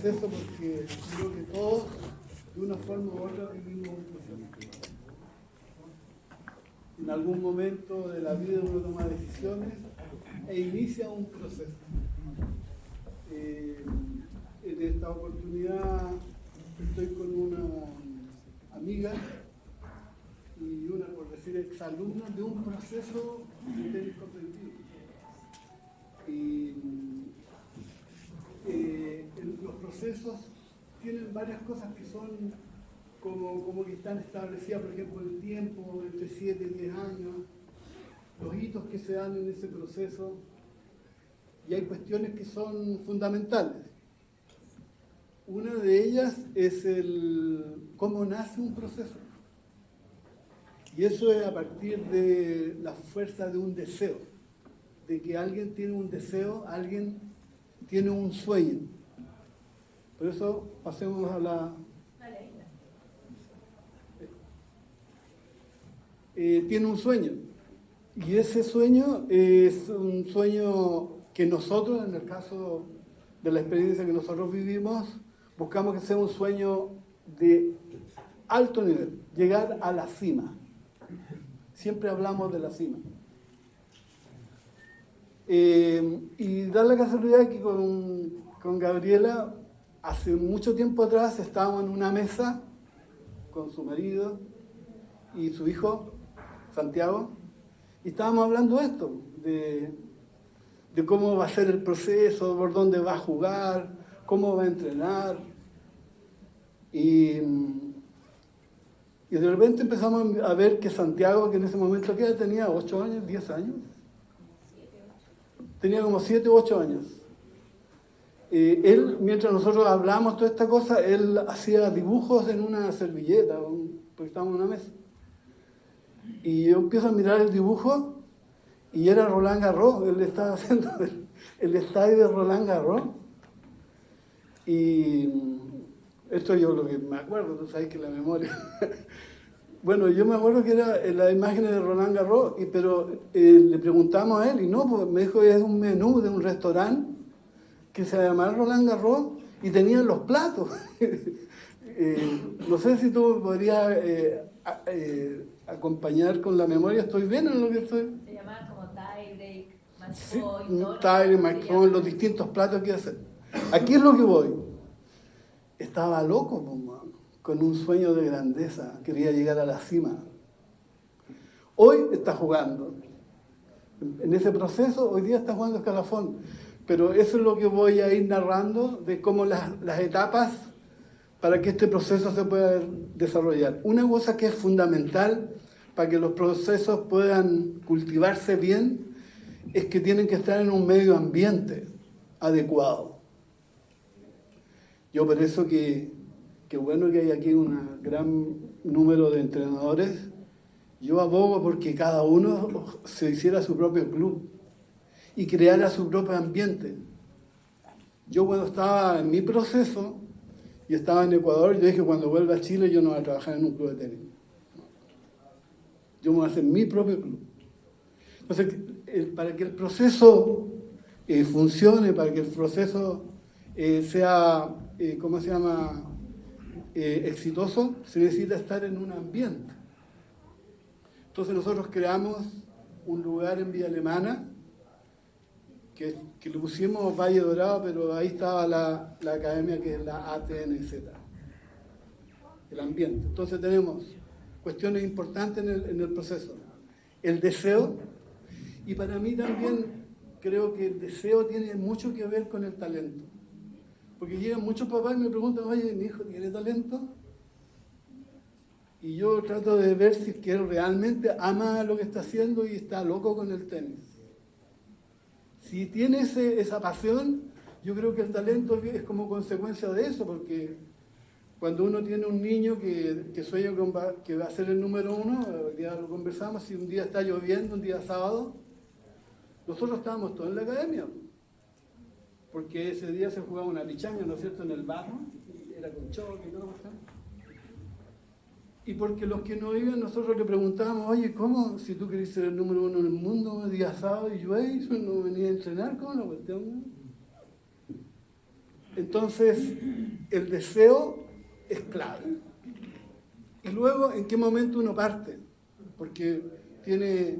Eso porque creo que todos, de una forma u otra, vivimos un proceso. En algún momento de la vida uno toma decisiones e inicia un proceso. En esta oportunidad estoy con una amiga y una, por decir, exalumna de un proceso de tenis competitivo. Los procesos tienen varias cosas que son como que están establecidas, por ejemplo, el tiempo, entre 7 y 10 años, los hitos que se dan en ese proceso, y hay cuestiones que son fundamentales. Una de ellas es cómo nace un proceso. Y eso es a partir de la fuerza de un deseo, de que alguien tiene un deseo, alguien tiene un sueño. Por eso pasemos a la... tiene un sueño. Y ese sueño es un sueño que nosotros, en el caso de la experiencia que nosotros vivimos, buscamos que sea un sueño de alto nivel, llegar a la cima. Siempre hablamos de la cima. Y da la casualidad que con Gabriela, hace mucho tiempo atrás, estábamos en una mesa con su marido y su hijo, Santiago, y estábamos hablando de esto, de cómo va a ser el proceso, por dónde va a jugar, cómo va a entrenar. Y de repente empezamos a ver que Santiago, que en ese momento ¿qué edad tenía? ¿8 años? ¿10 años? Tenía como 7 u 8 años. Él, mientras nosotros hablamos toda esta cosa, él hacía dibujos en una servilleta, porque estábamos en una mesa. Y yo empiezo a mirar el dibujo, y era Roland Garros, él estaba haciendo el estadio de Roland Garros. Y esto yo lo que me acuerdo, tú sabes que la memoria... Bueno, yo me acuerdo que era la imagen de Roland Garros, pero le preguntamos a él, y no, pues me dijo que es un menú de un restaurante que se llamaba Roland Garros y tenían los platos. No sé si tú me podrías acompañar con la memoria. ¿Estoy bien en lo que estoy? Se llamaba como tie break, match Sí, point, tie, match point, los distintos platos que hacer. Aquí es lo que voy. Estaba loco, mamá, con un sueño de grandeza, quería llegar a la cima. Hoy está jugando. En ese proceso, hoy día está jugando escalafón. Pero eso es lo que voy a ir narrando, de cómo las etapas para que este proceso se pueda desarrollar. Una cosa que es fundamental para que los procesos puedan cultivarse bien es que tienen que estar en un medio ambiente adecuado. Yo por eso que bueno que hay aquí un gran número de entrenadores. Yo abogo porque cada uno se hiciera su propio club y creara su propio ambiente. Yo cuando estaba en mi proceso y estaba en Ecuador, yo dije, cuando vuelva a Chile yo no voy a trabajar en un club de tenis. Yo me voy a hacer mi propio club. Entonces, para que el proceso funcione, para que el proceso sea, ¿cómo se llama?, exitoso, se necesita estar en un ambiente. Entonces nosotros creamos un lugar en Villa Alemana, que le pusimos Valle Dorado, pero ahí estaba la academia, que es la ATNZ, el ambiente. Entonces tenemos cuestiones importantes en el proceso. El deseo, y para mí también creo que el deseo tiene mucho que ver con el talento. Porque llegan muchos papás y me preguntan, oye, ¿mi hijo tiene talento? Y yo trato de ver si es que él realmente ama lo que está haciendo y está loco con el tenis. Si tiene esa pasión, yo creo que el talento es como consecuencia de eso, porque cuando uno tiene un niño que sueña que va a ser el número 1, hoy día lo conversamos, si un día está lloviendo, un día sábado, nosotros estábamos todos en la academia, porque ese día se jugaba una pichanga, ¿no es cierto?, en el barro, y era con choque y todo. Y porque los que no iban, nosotros le preguntábamos, oye, ¿cómo? Si tú querés ser el número 1 en el mundo, día sábado y llueve, no venía a entrenar, ¿cómo la cuestión? Entonces, el deseo es clave. Y luego, ¿en qué momento uno parte? Porque tiene,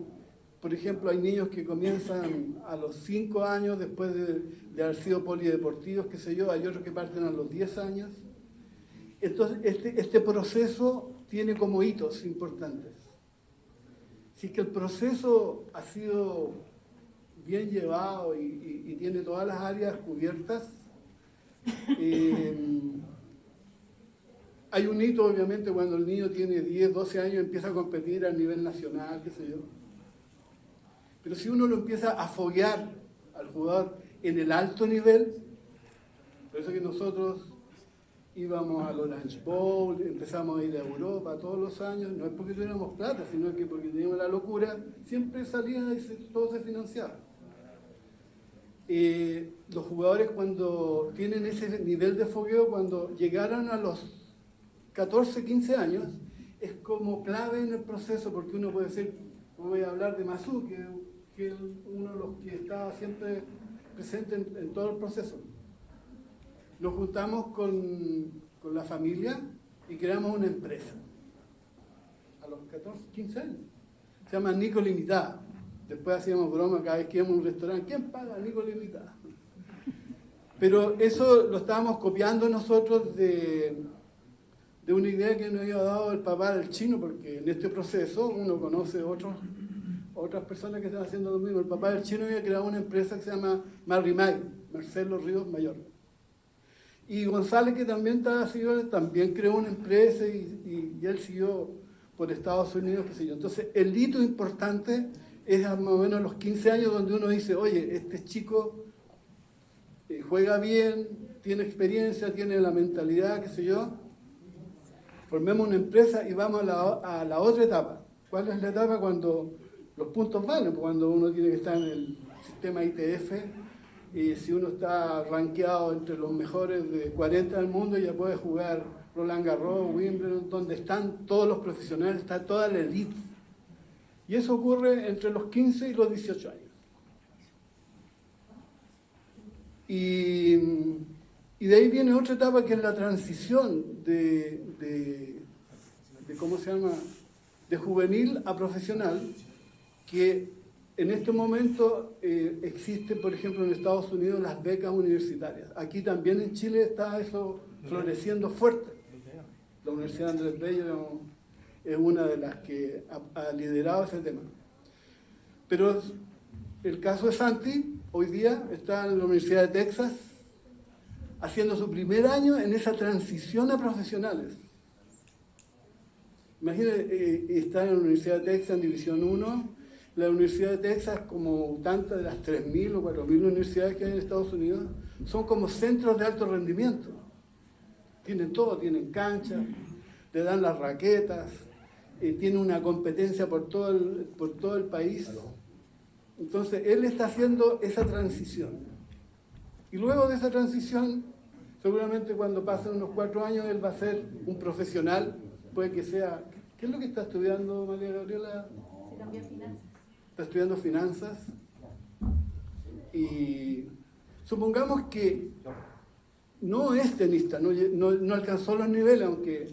por ejemplo, hay niños que comienzan a los 5 años después de haber sido polideportivos, qué sé yo, hay otros que parten a los 10 años. Entonces, este proceso tiene como hitos importantes. Si es que el proceso ha sido bien llevado y tiene todas las áreas cubiertas, hay un hito, obviamente, cuando el niño tiene 10, 12 años, empieza a competir a nivel nacional, qué sé yo. Pero si uno lo empieza a foguear al jugador en el alto nivel, por eso que nosotros íbamos al Orange Bowl, empezamos a ir a Europa todos los años, no es porque tuviéramos plata, sino que porque teníamos la locura, siempre salía y todo se financiaba. Los jugadores cuando tienen ese nivel de fogueo, cuando llegaron a los 14, 15 años, es como clave en el proceso, porque uno puede decir, voy a hablar de Masú, que es uno de los que estaba siempre presente en todo el proceso. Nos juntamos con la familia y creamos una empresa. A los 14, 15 años. Se llama Nico Limitada. Después hacíamos broma cada vez que íbamos a un restaurante. ¿Quién paga Nico Limitada? Pero eso lo estábamos copiando nosotros de una idea que nos había dado el papá del chino, porque en este proceso uno conoce otras personas que están haciendo lo mismo. El papá del chino había creado una empresa que se llama Marrimay, Marcelo Ríos Mayor. Y González, que también también creó una empresa y él siguió por Estados Unidos, qué sé yo. Entonces, el hito importante es más o menos a los 15 años donde uno dice, oye, este chico juega bien, tiene experiencia, tiene la mentalidad, qué sé yo. Formemos una empresa y vamos a la otra etapa. ¿Cuál es la etapa? Cuando los puntos valen, cuando uno tiene que estar en el sistema ITF. Y si uno está rankeado entre los mejores de 40 del mundo, ya puede jugar Roland Garros, Wimbledon, donde están todos los profesionales, está toda la elite. Y eso ocurre entre los 15 y los 18 años. Y de ahí viene otra etapa que es la transición de ¿cómo se llama?, de juvenil a profesional, que en este momento existe, por ejemplo, en Estados Unidos las becas universitarias. Aquí también en Chile está eso floreciendo fuerte. La Universidad Andrés Bello es una de las que ha liderado ese tema. Pero el caso de Santi, hoy día está en la Universidad de Texas, haciendo su primer año en esa transición a profesionales. Imagínate, está en la Universidad de Texas en División 1. La Universidad de Texas, como tantas de las 3.000 o 4.000 universidades que hay en Estados Unidos, son como centros de alto rendimiento. Tienen todo, tienen canchas, le dan las raquetas, tienen una competencia por todo el país. Entonces, él está haciendo esa transición. Y luego de esa transición, seguramente cuando pasen unos 4 años, él va a ser un profesional, puede que sea... ¿Qué es lo que está estudiando María Gabriela? Se cambió a finanzas. Está estudiando finanzas. Y supongamos que no es tenista, no alcanzó los niveles, aunque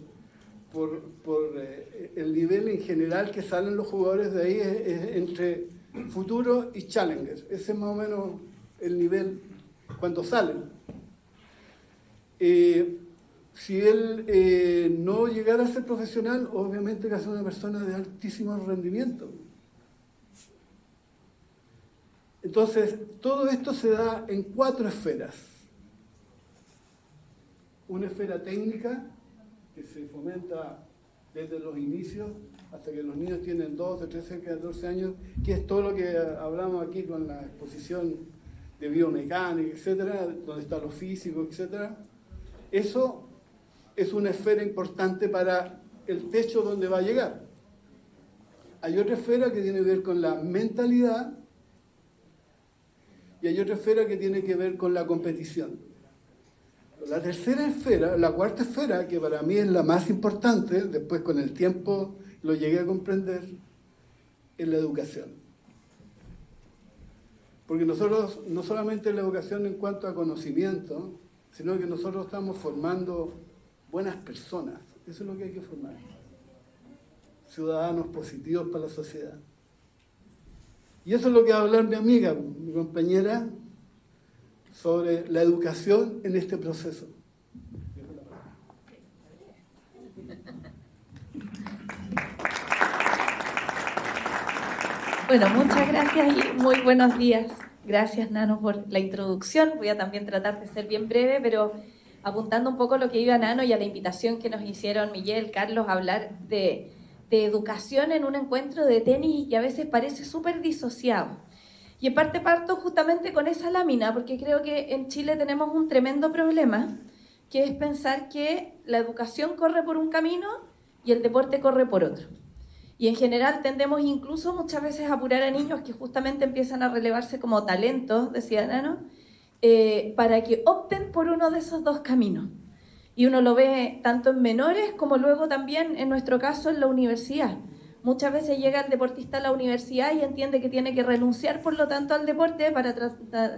por el nivel en general que salen los jugadores de ahí es entre futuro y challenger. Ese es más o menos el nivel cuando salen. Si él no llegara a ser profesional, obviamente que va a ser una persona de altísimo rendimiento. Entonces, todo esto se da en 4 esferas. Una esfera técnica, que se fomenta desde los inicios hasta que los niños tienen 12, 13, 14 años, que es todo lo que hablamos aquí con la exposición de biomecánica, etcétera, donde está lo físico, etcétera. Eso es una esfera importante para el techo donde va a llegar. Hay otra esfera que tiene que ver con la mentalidad y hay otra esfera que tiene que ver con la competición. La tercera esfera, la cuarta esfera, que para mí es la más importante, después con el tiempo lo llegué a comprender, es la educación. Porque nosotros, no solamente la educación en cuanto a conocimiento, sino que nosotros estamos formando buenas personas. Eso es lo que hay que formar. Ciudadanos positivos para la sociedad. Y eso es lo que va a hablar mi amiga, mi compañera, sobre la educación en este proceso. Bueno, muchas gracias y muy buenos días. Gracias, Nano, por la introducción. Voy a también tratar de ser bien breve, pero apuntando un poco a lo que iba Nano y a la invitación que nos hicieron Miguel, Carlos, a hablar de educación en un encuentro de tenis que a veces parece súper disociado. Y en parte parto justamente con esa lámina, porque creo que en Chile tenemos un tremendo problema, que es pensar que la educación corre por un camino y el deporte corre por otro. Y en general tendemos incluso muchas veces a apurar a niños que justamente empiezan a relevarse como talentos, decía Nano, para que opten por uno de esos dos caminos. Y uno lo ve tanto en menores como luego también, en nuestro caso, en la universidad. Muchas veces llega el deportista a la universidad y entiende que tiene que renunciar, por lo tanto, al deporte para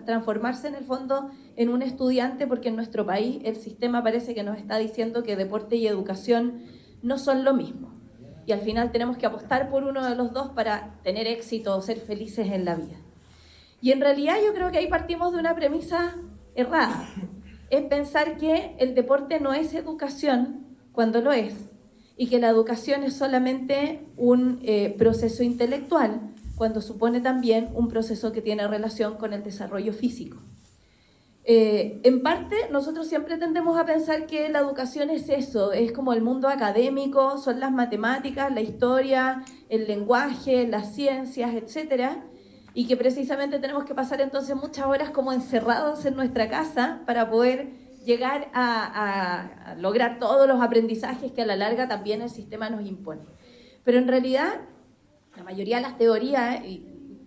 transformarse en el fondo en un estudiante, porque en nuestro país el sistema parece que nos está diciendo que deporte y educación no son lo mismo. Y al final tenemos que apostar por uno de los dos para tener éxito o ser felices en la vida. Y en realidad yo creo que ahí partimos de una premisa errada. Es pensar que el deporte no es educación cuando lo es, y que la educación es solamente un proceso intelectual cuando supone también un proceso que tiene relación con el desarrollo físico. En parte, nosotros siempre tendemos a pensar que la educación es eso, es como el mundo académico, son las matemáticas, la historia, el lenguaje, las ciencias, etcétera, y que precisamente tenemos que pasar entonces muchas horas como encerrados en nuestra casa para poder llegar a lograr todos los aprendizajes que a la larga también el sistema nos impone. Pero en realidad, la mayoría de las teorías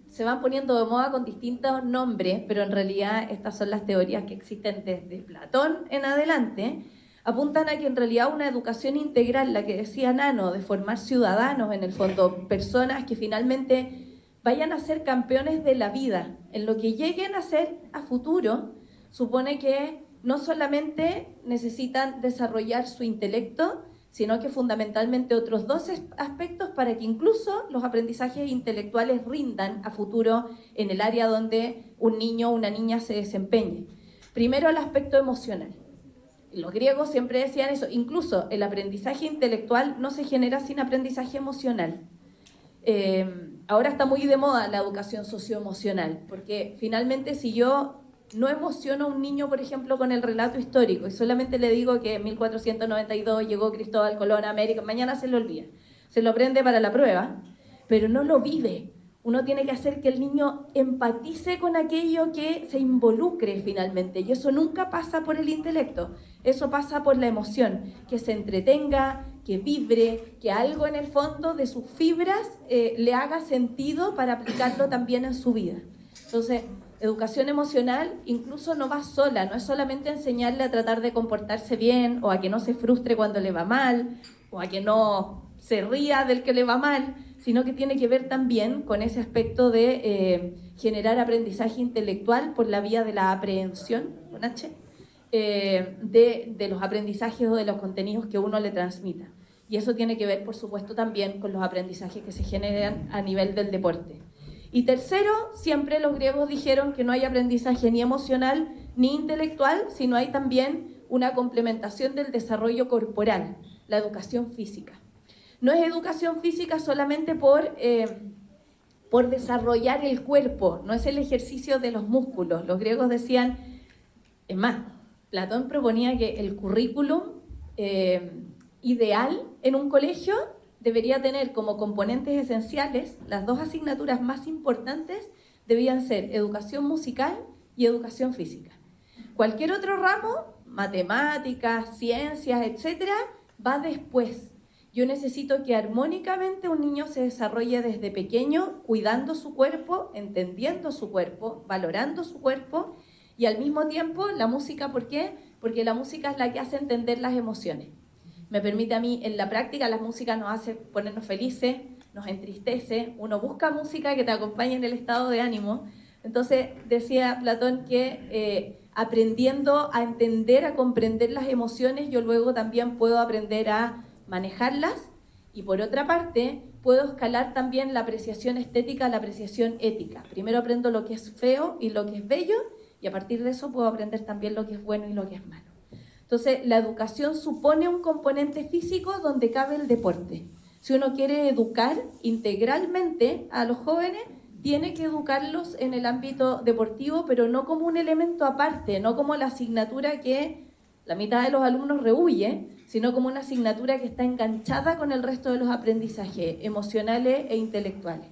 se van poniendo de moda con distintos nombres, pero en realidad estas son las teorías que existen desde Platón en adelante, apuntan a que en realidad una educación integral, la que decía Nano, de formar ciudadanos, en el fondo, personas que finalmente vayan a ser campeones de la vida, en lo que lleguen a ser a futuro, supone que no solamente necesitan desarrollar su intelecto, sino que fundamentalmente otros dos aspectos para que incluso los aprendizajes intelectuales rindan a futuro en el área donde un niño o una niña se desempeñe. Primero, el aspecto emocional. Los griegos siempre decían eso, incluso el aprendizaje intelectual no se genera sin aprendizaje emocional. Ahora está muy de moda la educación socioemocional, porque finalmente si yo no emociono a un niño, por ejemplo, con el relato histórico y solamente le digo que en 1492 llegó Cristóbal Colón a América, mañana se lo olvida, se lo aprende para la prueba, pero no lo vive. Uno tiene que hacer que el niño empatice con aquello, que se involucre finalmente, y eso nunca pasa por el intelecto, eso pasa por la emoción, que se entretenga, que vibre, que algo en el fondo de sus fibras le haga sentido para aplicarlo también en su vida. Entonces, educación emocional incluso no va sola, no es solamente enseñarle a tratar de comportarse bien o a que no se frustre cuando le va mal o a que no se ría del que le va mal, sino que tiene que ver también con ese aspecto de generar aprendizaje intelectual por la vía de la aprehensión, con H, de los aprendizajes o de los contenidos que uno le transmita. Y eso tiene que ver, por supuesto, también con los aprendizajes que se generan a nivel del deporte. Y tercero, siempre los griegos dijeron que no hay aprendizaje ni emocional ni intelectual, sino hay también una complementación del desarrollo corporal, la educación física. No es educación física solamente por desarrollar el cuerpo, no es el ejercicio de los músculos. Los griegos decían, es más, Platón proponía que el currículum ideal en un colegio debería tener como componentes esenciales, las dos asignaturas más importantes debían ser educación musical y educación física. Cualquier otro ramo, matemáticas, ciencias, etcétera, va después. Yo necesito que armónicamente un niño se desarrolle desde pequeño, cuidando su cuerpo, entendiendo su cuerpo, valorando su cuerpo, y al mismo tiempo la música, ¿por qué? Porque la música es la que hace entender las emociones. Me permite a mí, en la práctica, la música nos hace ponernos felices, nos entristece, uno busca música que te acompañe en el estado de ánimo. Entonces, decía Platón que aprendiendo a entender, a comprender las emociones, yo luego también puedo aprender a manejarlas y por otra parte puedo escalar también la apreciación estética a la apreciación ética. Primero aprendo lo que es feo y lo que es bello y a partir de eso puedo aprender también lo que es bueno y lo que es malo. Entonces, la educación supone un componente físico donde cabe el deporte. Si uno quiere educar integralmente a los jóvenes, tiene que educarlos en el ámbito deportivo, pero no como un elemento aparte, no como la asignatura que la mitad de los alumnos rehúye, sino como una asignatura que está enganchada con el resto de los aprendizajes emocionales e intelectuales.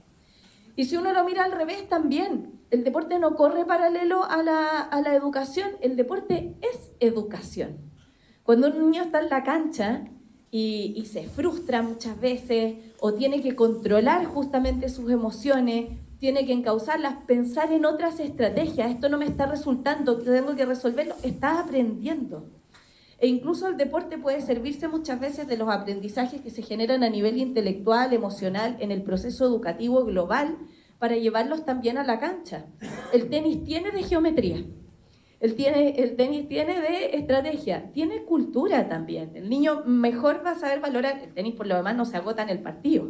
Y si uno lo mira al revés también, el deporte no corre paralelo a la educación, el deporte es educación. Cuando un niño está en la cancha y se frustra muchas veces o tiene que controlar justamente sus emociones, tiene que encauzarlas, pensar en otras estrategias, esto no me está resultando, tengo que resolverlo, está aprendiendo. E incluso el deporte puede servirse muchas veces de los aprendizajes que se generan a nivel intelectual, emocional, en el proceso educativo global, para llevarlos también a la cancha. El tenis tiene de geometría, el tenis tiene de estrategia, tiene cultura también. El niño mejor va a saber valorar, el tenis por lo demás no se agota en el partido.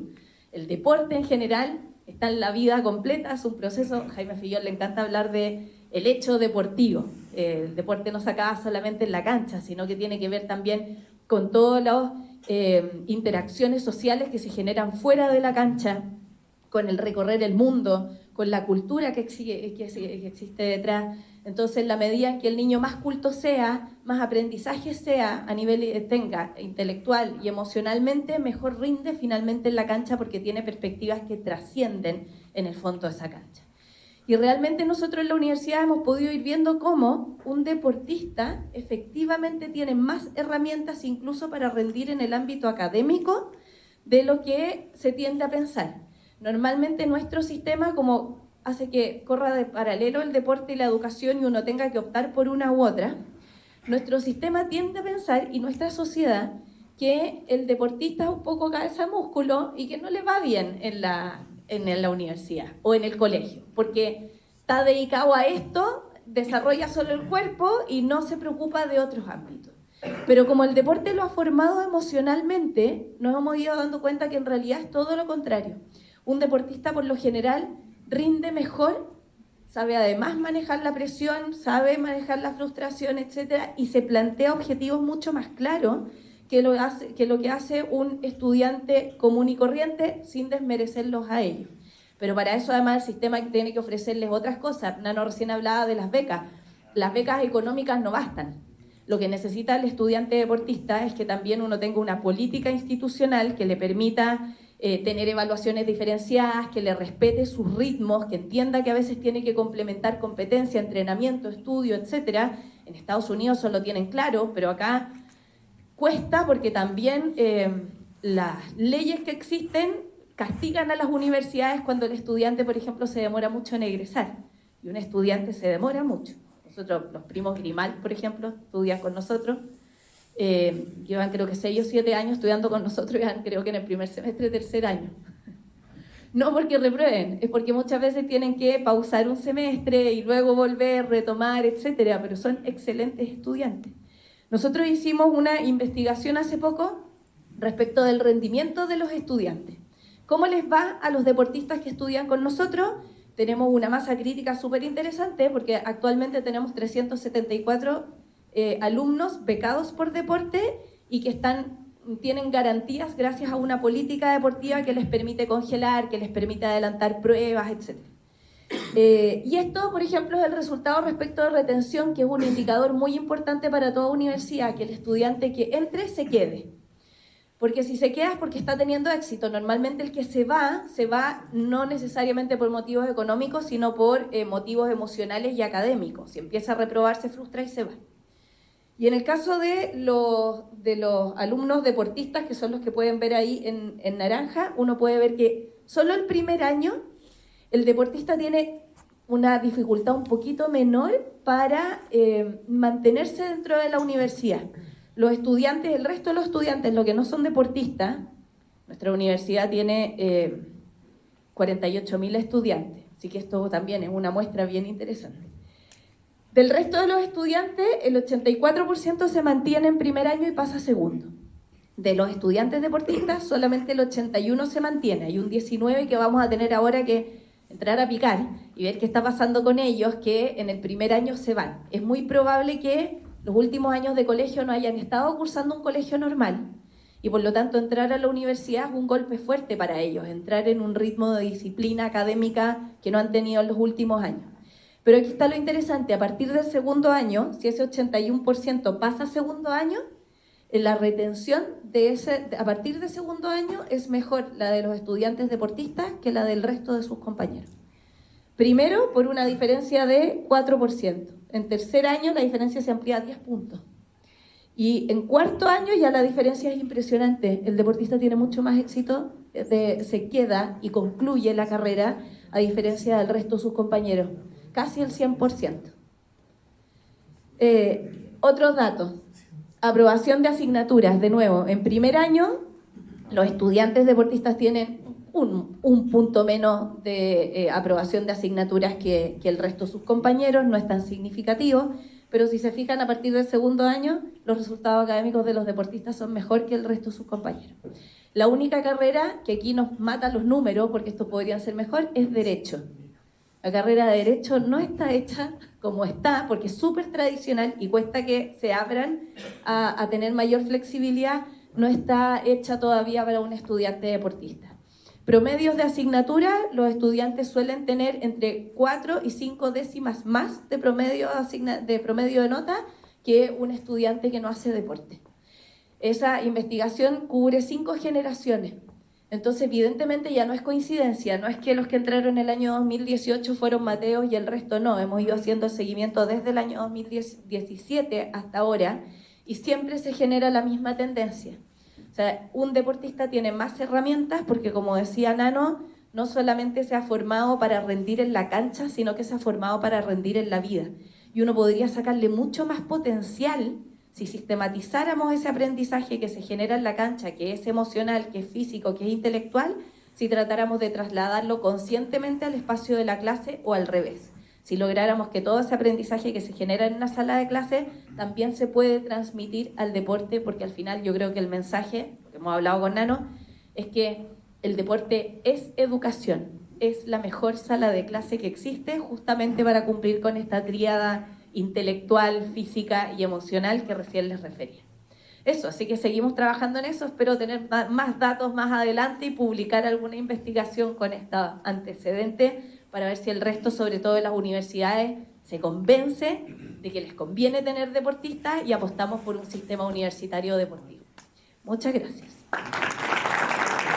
El deporte en general está en la vida completa, es un proceso. Jaime Fillol le encanta hablar de el hecho deportivo. El deporte no se acaba solamente en la cancha, sino que tiene que ver también con todas las interacciones sociales que se generan fuera de la cancha, con el recorrer el mundo, con la cultura que existe detrás. Entonces, en la medida en que el niño más culto sea, más aprendizaje sea, a nivel tenga intelectual y emocionalmente, mejor rinde finalmente en la cancha porque tiene perspectivas que trascienden en el fondo de esa cancha. Y realmente nosotros en la universidad hemos podido ir viendo cómo un deportista efectivamente tiene más herramientas incluso para rendir en el ámbito académico de lo que se tiende a pensar. Normalmente nuestro sistema como hace que corra de paralelo el deporte y la educación y uno tenga que optar por una u otra, nuestro sistema tiende a pensar y nuestra sociedad que el deportista es un poco cabeza de músculo y que no le va bien en la universidad o en el colegio, porque está dedicado a esto, desarrolla solo el cuerpo y no se preocupa de otros ámbitos. Pero como el deporte lo ha formado emocionalmente, nos hemos ido dando cuenta que en realidad es todo lo contrario. Un deportista por lo general rinde mejor, sabe además manejar la presión, sabe manejar la frustración, etcétera, y se plantea objetivos mucho más claros que lo que hace un estudiante común y corriente sin desmerecerlos a ellos. Pero para eso además el sistema tiene que ofrecerles otras cosas. Nano recién hablaba de las becas. Las becas económicas no bastan. Lo que necesita el estudiante deportista es que también uno tenga una política institucional que le permita tener evaluaciones diferenciadas, que le respete sus ritmos, que entienda que a veces tiene que complementar competencia, entrenamiento, estudio, etc. En Estados Unidos eso lo tienen claro, pero acá cuesta porque también las leyes que existen castigan a las universidades cuando el estudiante, por ejemplo, se demora mucho en egresar. Y un estudiante se demora mucho. Nosotros, los primos Grimal, por ejemplo, estudian con nosotros. Llevan creo que 6 o 7 años estudiando con nosotros, ya creo que en el primer semestre, tercer año. No porque reprueben, es porque muchas veces tienen que pausar un semestre y luego volver, retomar, etcétera, pero son excelentes estudiantes. Nosotros hicimos una investigación hace poco respecto del rendimiento de los estudiantes. ¿Cómo les va a los deportistas que estudian con nosotros? Tenemos una masa crítica súper interesante porque actualmente tenemos 374 alumnos becados por deporte y que tienen garantías gracias a una política deportiva que les permite congelar, que les permite adelantar pruebas, etc. Y esto, por ejemplo, es el resultado respecto de retención, que es un indicador muy importante para toda universidad, que el estudiante que entre se quede. Porque si se queda es porque está teniendo éxito. Normalmente el que se va no necesariamente por motivos económicos, sino por motivos emocionales y académicos. Si empieza a reprobar, se frustra y se va. Y en el caso de los alumnos deportistas, que son los que pueden ver ahí en naranja, uno puede ver que solo el primer año el deportista tiene una dificultad un poquito menor para mantenerse dentro de la universidad. Los estudiantes, el resto de los estudiantes, los que no son deportistas, nuestra universidad tiene 48.000 estudiantes, así que esto también es una muestra bien interesante. Del resto de los estudiantes, el 84% se mantiene en primer año y pasa a segundo. De los estudiantes deportistas, solamente el 81% se mantiene. Hay un 19% que vamos a tener ahora que entrar a picar y ver qué está pasando con ellos, que en el primer año se van. Es muy probable que los últimos años de colegio no hayan estado cursando un colegio normal y por lo tanto entrar a la universidad es un golpe fuerte para ellos, entrar en un ritmo de disciplina académica que no han tenido en los últimos años. Pero aquí está lo interesante, a partir del segundo año, si ese 81% pasa a segundo año, la retención a partir de segundo año es mejor la de los estudiantes deportistas que la del resto de sus compañeros. Primero, por una diferencia de 4%. En tercer año la diferencia se amplía a 10 puntos. Y en cuarto año ya la diferencia es impresionante. El deportista tiene mucho más éxito, se queda y concluye la carrera a diferencia del resto de sus compañeros. Casi el 100%. Otros datos. Aprobación de asignaturas, de nuevo, en primer año los estudiantes deportistas tienen un punto menos de aprobación de asignaturas que el resto de sus compañeros, no es tan significativo, pero si se fijan a partir del segundo año, los resultados académicos de los deportistas son mejor que el resto de sus compañeros. La única carrera que aquí nos mata los números, porque estos podrían ser mejor, es Derecho. La carrera de Derecho no está hecha como está, porque es súper tradicional y cuesta que se abran a tener mayor flexibilidad, no está hecha todavía para un estudiante deportista. Promedios de asignatura, los estudiantes suelen tener entre 4 y 5 décimas más de promedio de nota que un estudiante que no hace deporte. Esa investigación cubre 5 generaciones. Entonces, evidentemente ya no es coincidencia, no es que los que entraron en el año 2018 fueron Mateos y el resto no. Hemos ido haciendo el seguimiento desde el año 2017 hasta ahora y siempre se genera la misma tendencia. O sea, un deportista tiene más herramientas porque, como decía Nano, no solamente se ha formado para rendir en la cancha, sino que se ha formado para rendir en la vida. Y uno podría sacarle mucho más potencial si sistematizáramos ese aprendizaje que se genera en la cancha, que es emocional, que es físico, que es intelectual, si tratáramos de trasladarlo conscientemente al espacio de la clase o al revés. Si lográramos que todo ese aprendizaje que se genera en una sala de clase también se puede transmitir al deporte, porque al final yo creo que el mensaje, que hemos hablado con Nano, es que el deporte es educación, es la mejor sala de clase que existe justamente para cumplir con esta tríada intelectual, física y emocional que recién les refería. Eso, así que seguimos trabajando en eso, espero tener más datos más adelante y publicar alguna investigación con este antecedente para ver si el resto, sobre todo de las universidades, se convence de que les conviene tener deportistas y apostamos por un sistema universitario deportivo. Muchas gracias.